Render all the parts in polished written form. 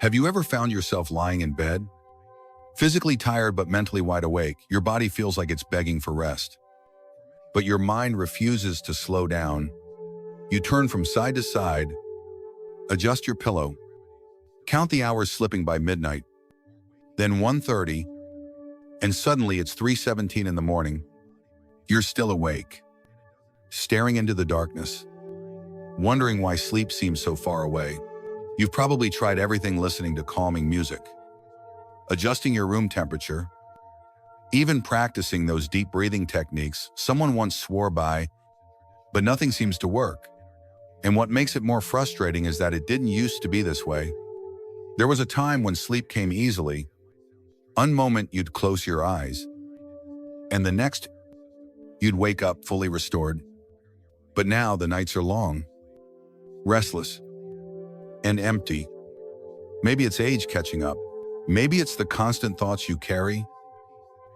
Have you ever found yourself lying in bed? Physically tired but mentally wide awake, your body feels like it's begging for rest. But your mind refuses to slow down. You turn from side to side, adjust your pillow, count the hours slipping by midnight, then 1:30, and suddenly it's 3:17 in the morning. You're still awake, staring into the darkness, wondering why sleep seems so far away. You've probably tried everything, listening to calming music, adjusting your room temperature, even practicing those deep breathing techniques someone once swore by, but nothing seems to work. And what makes it more frustrating is that it didn't used to be this way. There was a time when sleep came easily. One moment you'd close your eyes, and the next you'd wake up fully restored. But now the nights are long, restless, and empty. Maybe it's age catching up. Maybe it's the constant thoughts you carry,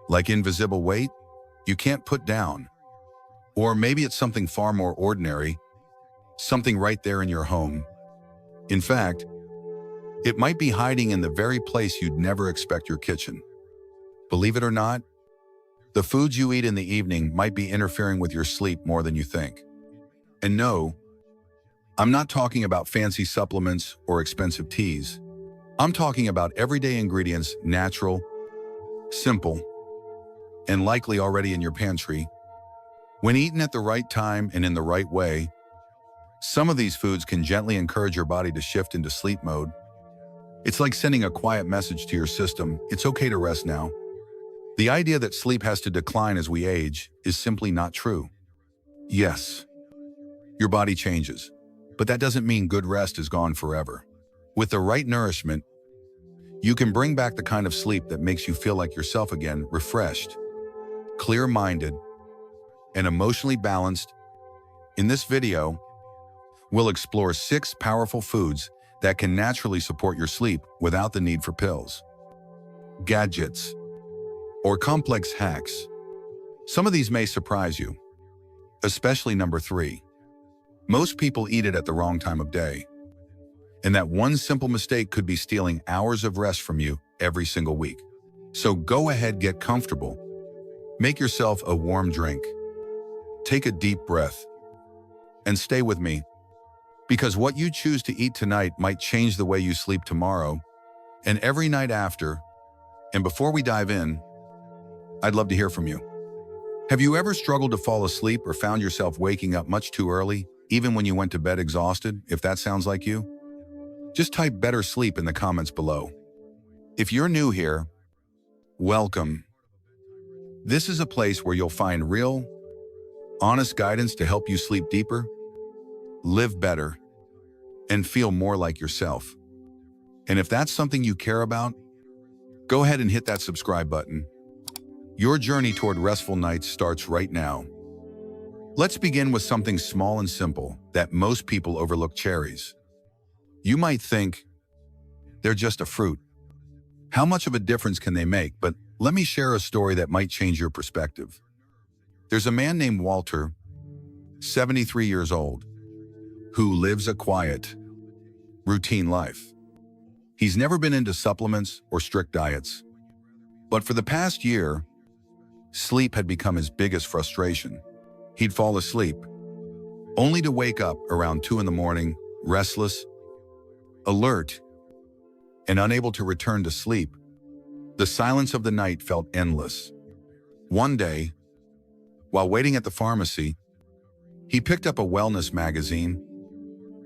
like invisible weight you can't put down. Or maybe it's something far more ordinary, something right there in your home. In fact, it might be hiding in the very place you'd never expect, your kitchen. Believe it or not, the foods you eat in the evening might be interfering with your sleep more than you think. And no, I'm not talking about fancy supplements or expensive teas. I'm talking about everyday ingredients, natural, simple, and likely already in your pantry. When eaten at the right time and in the right way, some of these foods can gently encourage your body to shift into sleep mode. It's like sending a quiet message to your system: it's okay to rest now. The idea that sleep has to decline as we age is simply not true. Yes, your body changes, but that doesn't mean good rest is gone forever. With the right nourishment, you can bring back the kind of sleep that makes you feel like yourself again, refreshed, clear-minded, and emotionally balanced. In this video, we'll explore 6 powerful foods that can naturally support your sleep without the need for pills, gadgets, or complex hacks. Some of these may surprise you, especially number 3. Most people eat it at the wrong time of day. And that one simple mistake could be stealing hours of rest from you every single week. So go ahead, get comfortable. Make yourself a warm drink. Take a deep breath. And stay with me, because what you choose to eat tonight might change the way you sleep tomorrow and every night after. And before we dive in, I'd love to hear from you. Have you ever struggled to fall asleep or found yourself waking up much too early, even when you went to bed exhausted? If that sounds like you, just type "better sleep" in the comments below. If you're new here, welcome. This is a place where you'll find real, honest guidance to help you sleep deeper, live better, and feel more like yourself. And if that's something you care about, go ahead and hit that subscribe button. Your journey toward restful nights starts right now. Let's begin with something small and simple that most people overlook: cherries. You might think they're just a fruit. How much of a difference can they make? But let me share a story that might change your perspective. There's a man named Walter, 73 years old, who lives a quiet, routine life. He's never been into supplements or strict diets. But for the past year, sleep had become his biggest frustration. He'd fall asleep, only to wake up around 2 in the morning, restless, alert, and unable to return to sleep. The silence of the night felt endless. One day, while waiting at the pharmacy, he picked up a wellness magazine.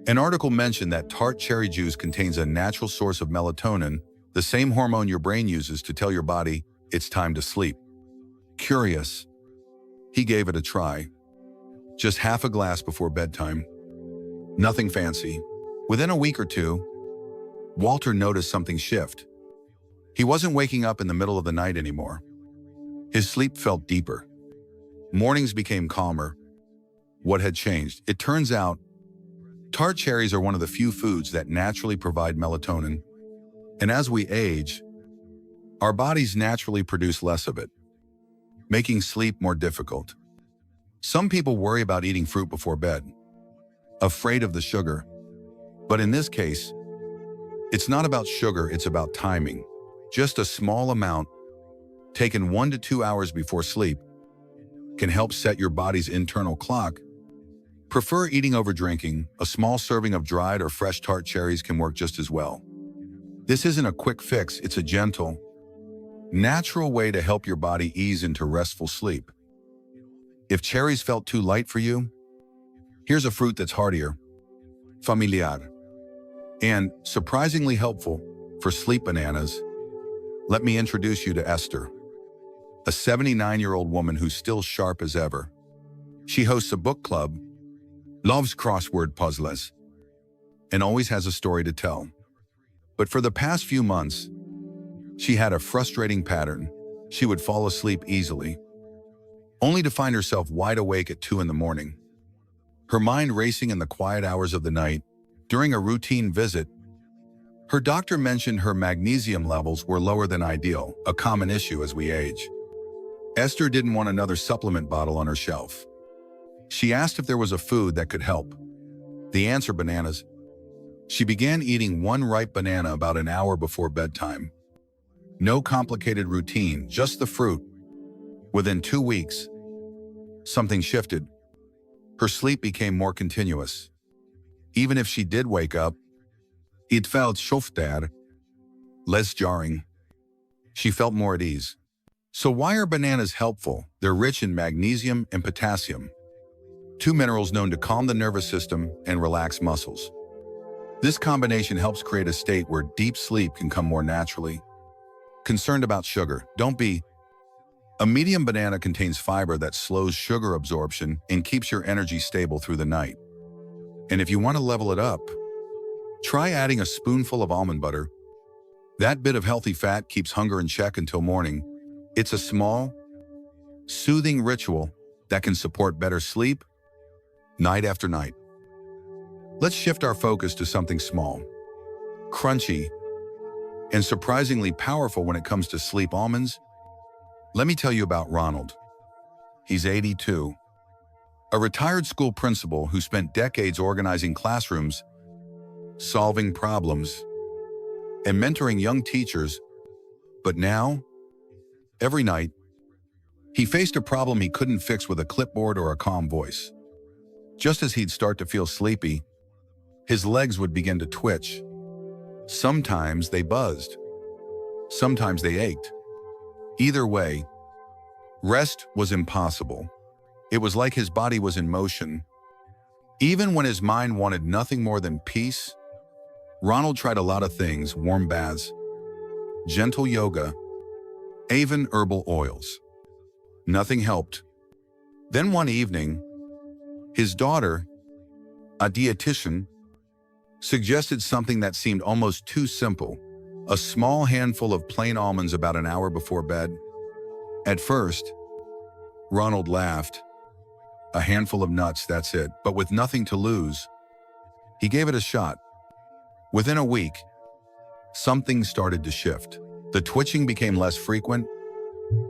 An article mentioned that tart cherry juice contains a natural source of melatonin, the same hormone your brain uses to tell your body it's time to sleep. Curious, he gave it a try. Just half a glass before bedtime. Nothing fancy. Within a week or two, Walter noticed something shift. He wasn't waking up in the middle of the night anymore. His sleep felt deeper. Mornings became calmer. What had changed? It turns out, tart cherries are one of the few foods that naturally provide melatonin. And as we age, our bodies naturally produce less of it, making sleep more difficult. Some people worry about eating fruit before bed, afraid of the sugar. But in this case, It's not about sugar, it's about timing. Just a small amount, taken 1 to 2 hours before sleep, can help set your body's internal clock. Prefer eating over drinking. A small serving of dried or fresh tart cherries can work just as well. This isn't a quick fix, it's a gentle, natural way to help your body ease into restful sleep. If cherries felt too light for you, here's a fruit that's heartier, familiar, and surprisingly helpful for sleep bananas. Let me introduce you to Esther, a 79-year-old woman who's still sharp as ever. She hosts a book club, loves crossword puzzles, and always has a story to tell. But for the past few months, she had a frustrating pattern. She would fall asleep easily, only to find herself wide awake at 2 in the morning. Her mind racing in the quiet hours of the night. During a routine visit, her doctor mentioned her magnesium levels were lower than ideal, a common issue as we age. Esther didn't want another supplement bottle on her shelf. She asked if there was a food that could help. The answer: bananas. She began eating one ripe banana about an hour before bedtime. No complicated routine, just the fruit. Within 2 weeks, something shifted. Her sleep became more continuous. Even if she did wake up, it felt softer, less jarring. She felt more at ease. So why are bananas helpful? They're rich in magnesium and potassium, 2 minerals known to calm the nervous system and relax muscles. This combination helps create a state where deep sleep can come more naturally. Concerned about sugar? Don't be. A medium banana contains fiber that slows sugar absorption and keeps your energy stable through the night. And if you want to level it up, try adding a spoonful of almond butter. That bit of healthy fat keeps hunger in check until morning. It's a small, soothing ritual that can support better sleep night after night. Let's shift our focus to something small, crunchy, and surprisingly powerful when it comes to sleep: almonds. Let me tell you about Ronald. He's 82, a retired school principal who spent decades organizing classrooms, solving problems, and mentoring young teachers. But now, every night, he faced a problem he couldn't fix with a clipboard or a calm voice. Just as he'd start to feel sleepy, his legs would begin to twitch. Sometimes they buzzed. Sometimes they ached. Either way, rest was impossible. It was like his body was in motion. Even when his mind wanted nothing more than peace, Ronald tried a lot of things: warm baths, gentle yoga, even herbal oils. Nothing helped. Then one evening, his daughter, a dietitian, suggested something that seemed almost too simple: a small handful of plain almonds about an hour before bed. At first, Ronald laughed. A handful of nuts, that's it. But with nothing to lose, he gave it a shot. Within a week, something started to shift. The twitching became less frequent.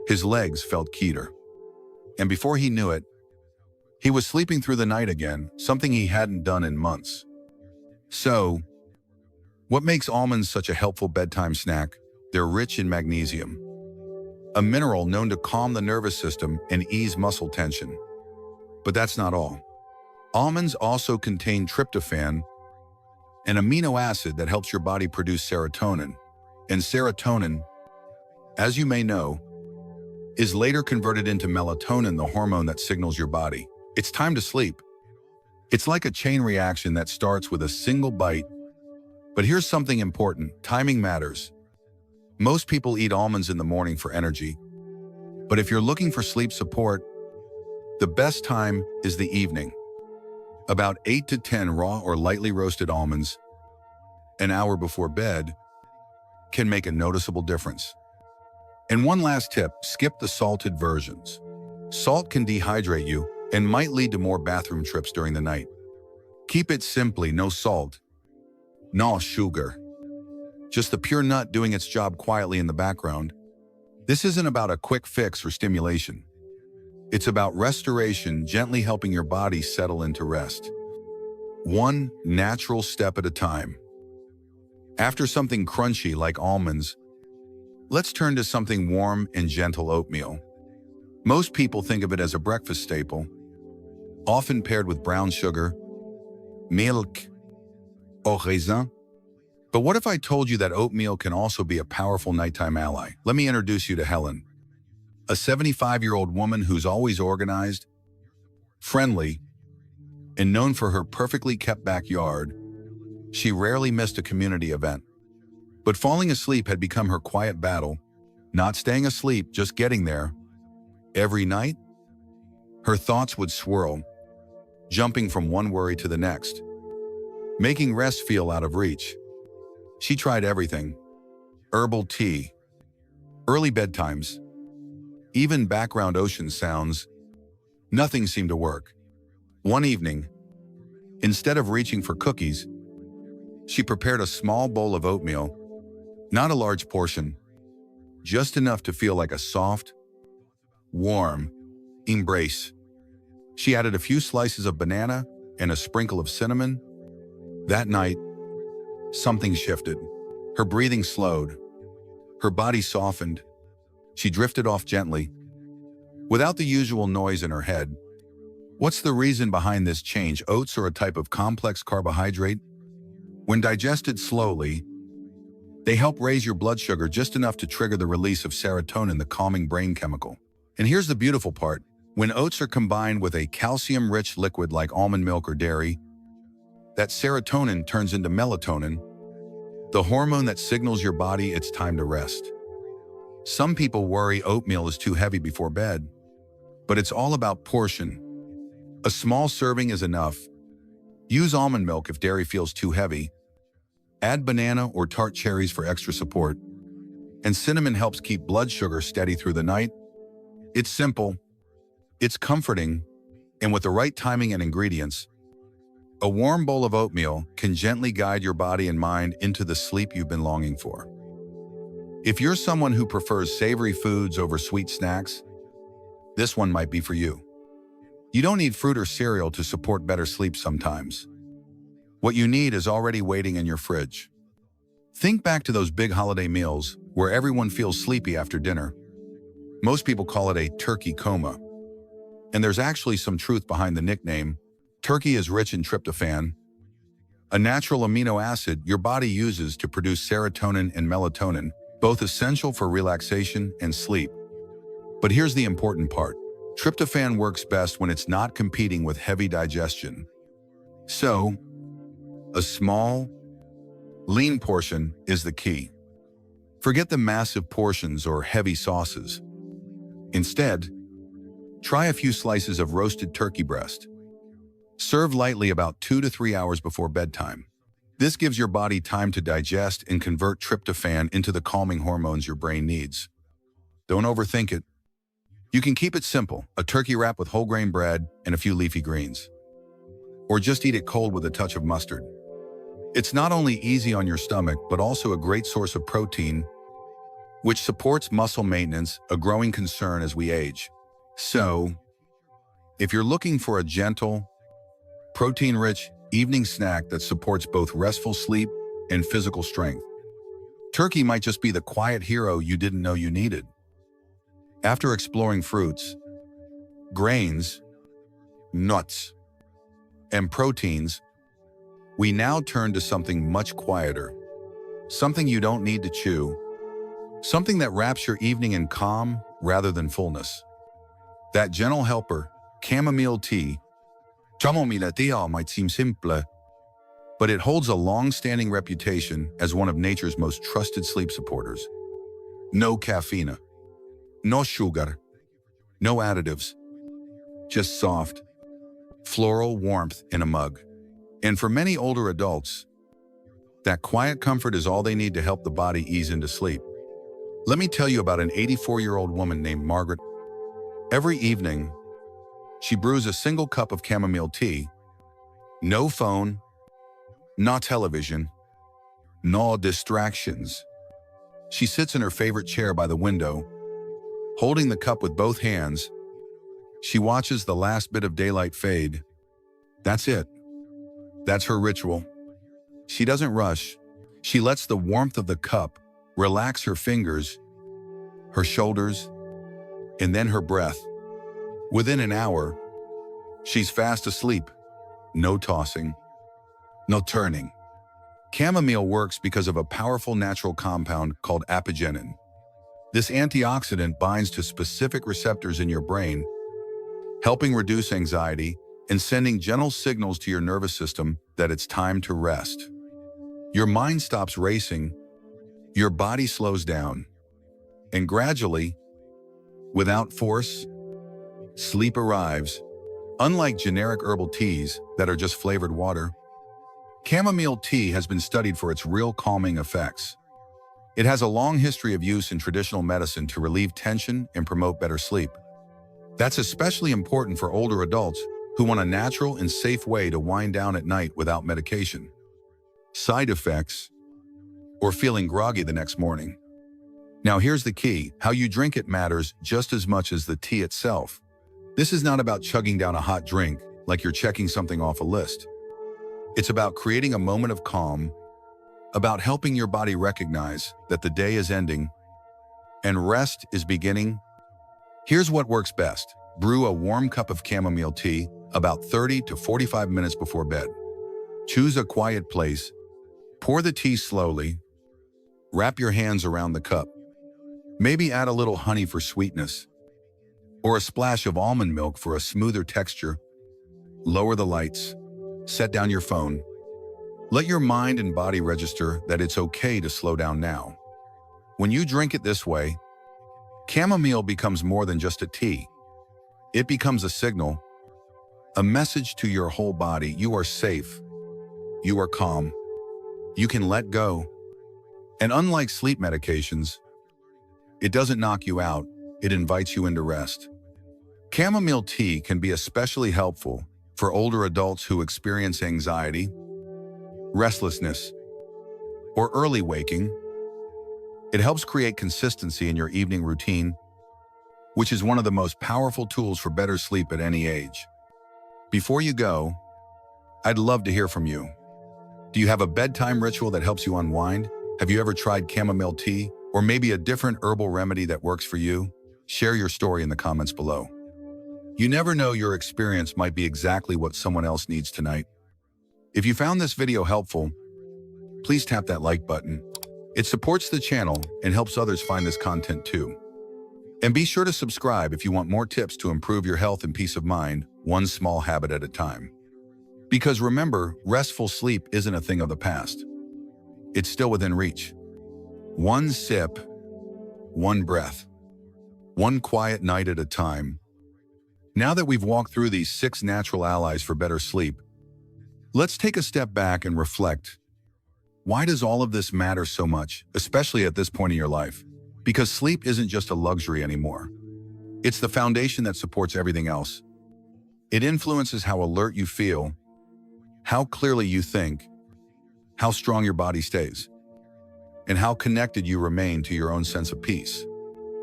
His legs felt keener. And before he knew it, he was sleeping through the night again, something he hadn't done in months. So, what makes almonds such a helpful bedtime snack? They're rich in magnesium, a mineral known to calm the nervous system and ease muscle tension. But that's not all. Almonds also contain tryptophan, an amino acid that helps your body produce serotonin. And serotonin, as you may know, is later converted into melatonin, the hormone that signals your body it's time to sleep. It's like a chain reaction that starts with a single bite. But here's something important: timing matters. Most people eat almonds in the morning for energy. But if you're looking for sleep support, the best time is the evening. About 8 to 10 raw or lightly roasted almonds, an hour before bed, can make a noticeable difference. And one last tip: skip the salted versions. Salt can dehydrate you and might lead to more bathroom trips during the night. Keep it simply: no salt, no sugar. Just the pure nut doing its job quietly in the background. This isn't about a quick fix or stimulation. It's about restoration, gently helping your body settle into rest, one natural step at a time. After something crunchy like almonds, let's turn to something warm and gentle: oatmeal. Most people think of it as a breakfast staple, often paired with brown sugar, milk, or raisin. But what if I told you that oatmeal can also be a powerful nighttime ally? Let me introduce you to Helen, a 75-year-old woman who's always organized, friendly, and known for her perfectly kept backyard. She rarely missed a community event. But falling asleep had become her quiet battle. Not staying asleep, just getting there. Every night, her thoughts would swirl, jumping from one worry to the next, making rest feel out of reach. She tried everything: herbal tea, early bedtimes, even background ocean sounds. Nothing seemed to work. One evening, instead of reaching for cookies, she prepared a small bowl of oatmeal. Not a large portion, just enough to feel like a soft, warm embrace. She added a few slices of banana and a sprinkle of cinnamon. That night, something shifted. Her breathing slowed. Her body softened. She drifted off gently, without the usual noise in her head. What's the reason behind this change? Oats are a type of complex carbohydrate. When digested slowly, they help raise your blood sugar just enough to trigger the release of serotonin, the calming brain chemical. And here's the beautiful part. When oats are combined with a calcium-rich liquid like almond milk or dairy, that serotonin turns into melatonin, the hormone that signals your body it's time to rest. Some people worry oatmeal is too heavy before bed, but it's all about portion. A small serving is enough. Use almond milk if dairy feels too heavy. Add banana or tart cherries for extra support. And cinnamon helps keep blood sugar steady through the night. It's simple, it's comforting, and with the right timing and ingredients, a warm bowl of oatmeal can gently guide your body and mind into the sleep you've been longing for. If you're someone who prefers savory foods over sweet snacks, this one might be for you. You don't need fruit or cereal to support better sleep sometimes. What you need is already waiting in your fridge. Think back to those big holiday meals where everyone feels sleepy after dinner. Most people call it a turkey coma. And there's actually some truth behind the nickname. Turkey is rich in tryptophan, a natural amino acid your body uses to produce serotonin and melatonin, both essential for relaxation and sleep. But here's the important part. Tryptophan works best when it's not competing with heavy digestion. So, a small, lean portion is the key. Forget the massive portions or heavy sauces. Instead, try a few slices of roasted turkey breast. Serve lightly about 2 to 3 hours before bedtime. This gives your body time to digest and convert tryptophan into the calming hormones your brain needs. Don't overthink it. You can keep it simple: a turkey wrap with whole grain bread and a few leafy greens. Or just eat it cold with a touch of mustard. It's not only easy on your stomach, but also a great source of protein, which supports muscle maintenance, a growing concern as we age. So, if you're looking for a gentle, protein-rich evening snack that supports both restful sleep and physical strength, turkey might just be the quiet hero you didn't know you needed. After exploring fruits, grains, nuts, and proteins, we now turn to something much quieter, something you don't need to chew, something that wraps your evening in calm rather than fullness. That gentle helper, chamomile tea. Chamomile tea might seem simple, but it holds a long-standing reputation as one of nature's most trusted sleep supporters. No caffeine, no sugar, no additives, just soft, floral warmth in a mug. And for many older adults, that quiet comfort is all they need to help the body ease into sleep. Let me tell you about an 84-year-old woman named Margaret. Every evening, she brews a single cup of chamomile tea. No phone, no television, no distractions. She sits in her favorite chair by the window, holding the cup with both hands. She watches the last bit of daylight fade. That's it. That's her ritual. She doesn't rush. She lets the warmth of the cup relax her fingers, her shoulders, and then her breath. Within an hour, she's fast asleep. No tossing, no turning. Chamomile works because of a powerful natural compound called apigenin. This antioxidant binds to specific receptors in your brain, helping reduce anxiety and sending gentle signals to your nervous system that it's time to rest. Your mind stops racing, your body slows down, and gradually, without force, sleep arrives. Unlike generic herbal teas that are just flavored water, chamomile tea has been studied for its real calming effects. It has a long history of use in traditional medicine to relieve tension and promote better sleep. That's especially important for older adults who want a natural and safe way to wind down at night without medication, side effects, or feeling groggy the next morning. Now here's the key: how you drink it matters just as much as the tea itself. This is not about chugging down a hot drink like you're checking something off a list. It's about creating a moment of calm, about helping your body recognize that the day is ending and rest is beginning. Here's what works best. Brew a warm cup of chamomile tea about 30 to 45 minutes before bed. Choose a quiet place. Pour the tea slowly. Wrap your hands around the cup. Maybe add a little honey for sweetness, or a splash of almond milk for a smoother texture. Lower the lights. Set down your phone. Let your mind and body register that it's okay to slow down now. When you drink it this way, chamomile becomes more than just a tea. It becomes a signal, a message to your whole body. You are safe. You are calm. You can let go. And unlike sleep medications, it doesn't knock you out, it invites you into rest. Chamomile tea can be especially helpful for older adults who experience anxiety, restlessness, or early waking. It helps create consistency in your evening routine, which is one of the most powerful tools for better sleep at any age. Before you go, I'd love to hear from you. Do you have a bedtime ritual that helps you unwind? Have you ever tried chamomile tea, or maybe a different herbal remedy that works for you? Share your story in the comments below. You never know, your experience might be exactly what someone else needs tonight. If you found this video helpful, please tap that like button. It supports the channel and helps others find this content too. And be sure to subscribe if you want more tips to improve your health and peace of mind, one small habit at a time. Because remember, restful sleep isn't a thing of the past. It's still within reach. One sip, one breath, one quiet night at a time. Now that we've walked through these 6 natural allies for better sleep, let's take a step back and reflect. Why does all of this matter so much, especially at this point in your life? Because sleep isn't just a luxury anymore. It's the foundation that supports everything else. It influences how alert you feel, how clearly you think, how strong your body stays, and how connected you remain to your own sense of peace.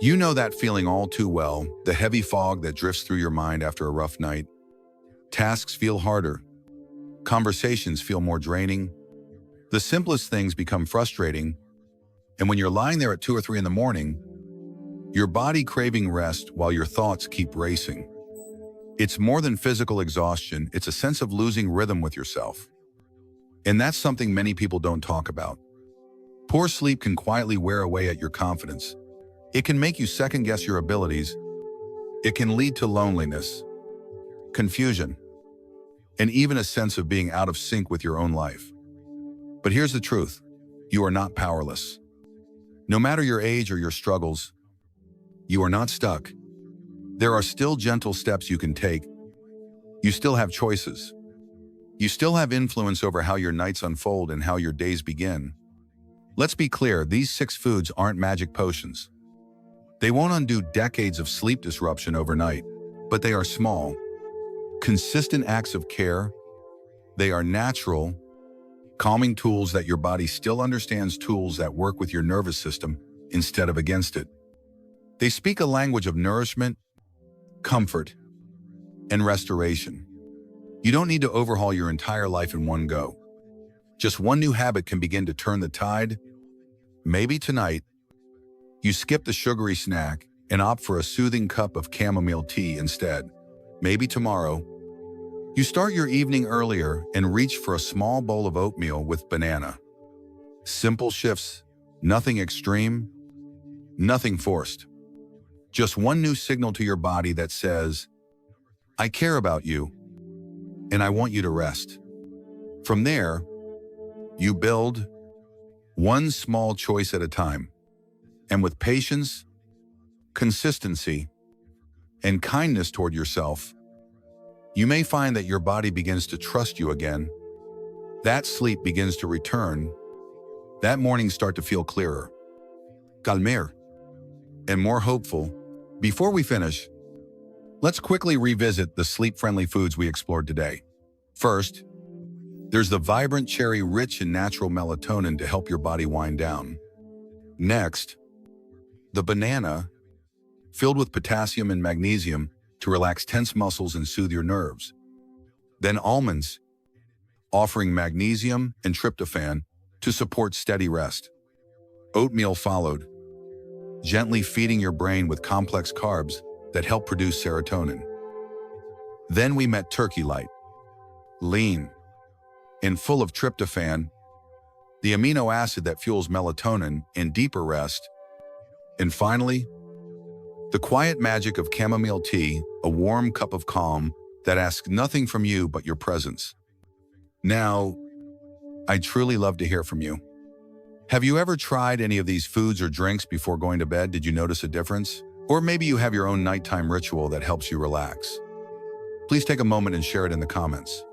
You know that feeling all too well, the heavy fog that drifts through your mind after a rough night. Tasks feel harder. Conversations feel more draining. The simplest things become frustrating. And when you're lying there at 2 or 3 in the morning, your body craving rest while your thoughts keep racing. It's more than physical exhaustion, it's a sense of losing rhythm with yourself. And that's something many people don't talk about. Poor sleep can quietly wear away at your confidence. It can make you second-guess your abilities. It can lead to loneliness, confusion, and even a sense of being out of sync with your own life. But here's the truth: you are not powerless. No matter your age or your struggles, you are not stuck. There are still gentle steps you can take. You still have choices. You still have influence over how your nights unfold and how your days begin. Let's be clear, these 6 foods aren't magic potions. They won't undo decades of sleep disruption overnight, but they are small, consistent acts of care. They are natural, calming tools that your body still understands, tools that work with your nervous system instead of against it. They speak a language of nourishment, comfort, and restoration. You don't need to overhaul your entire life in one go. Just one new habit can begin to turn the tide. Maybe tonight, you skip the sugary snack and opt for a soothing cup of chamomile tea instead. Maybe tomorrow, you start your evening earlier and reach for a small bowl of oatmeal with banana. Simple shifts, nothing extreme, nothing forced. Just one new signal to your body that says, I care about you, and I want you to rest. From there, you build one small choice at a time. And with patience, consistency, and kindness toward yourself, you may find that your body begins to trust you again. That sleep begins to return. That mornings start to feel clearer, calmer, and more hopeful. Before we finish, let's quickly revisit the sleep-friendly foods we explored today. First, there's the vibrant cherry rich in natural melatonin to help your body wind down. Next, the banana, filled with potassium and magnesium to relax tense muscles and soothe your nerves. Then almonds, offering magnesium and tryptophan to support steady rest. Oatmeal followed, gently feeding your brain with complex carbs that help produce serotonin. Then we met turkey light, lean, and full of tryptophan, the amino acid that fuels melatonin and deeper rest. And finally, the quiet magic of chamomile tea, a warm cup of calm that asks nothing from you but your presence. Now, I'd truly love to hear from you. Have you ever tried any of these foods or drinks before going to bed? Did you notice a difference? Or maybe you have your own nighttime ritual that helps you relax. Please take a moment and share it in the comments.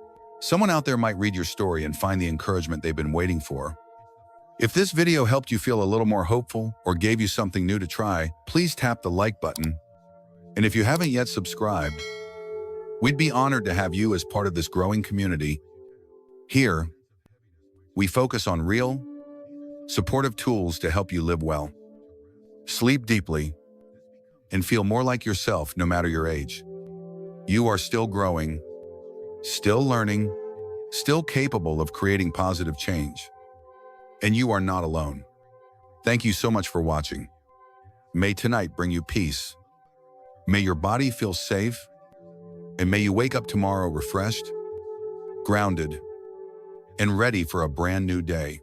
Someone out there might read your story and find the encouragement they've been waiting for. If this video helped you feel a little more hopeful or gave you something new to try, please tap the like button. And if you haven't yet subscribed, we'd be honored to have you as part of this growing community. Here, we focus on real, supportive tools to help you live well, sleep deeply, and feel more like yourself no matter your age. You are still growing, still learning, still capable of creating positive change. And you are not alone. Thank you so much for watching. May tonight bring you peace. May your body feel safe, and may you wake up tomorrow refreshed, grounded, and ready for a brand new day.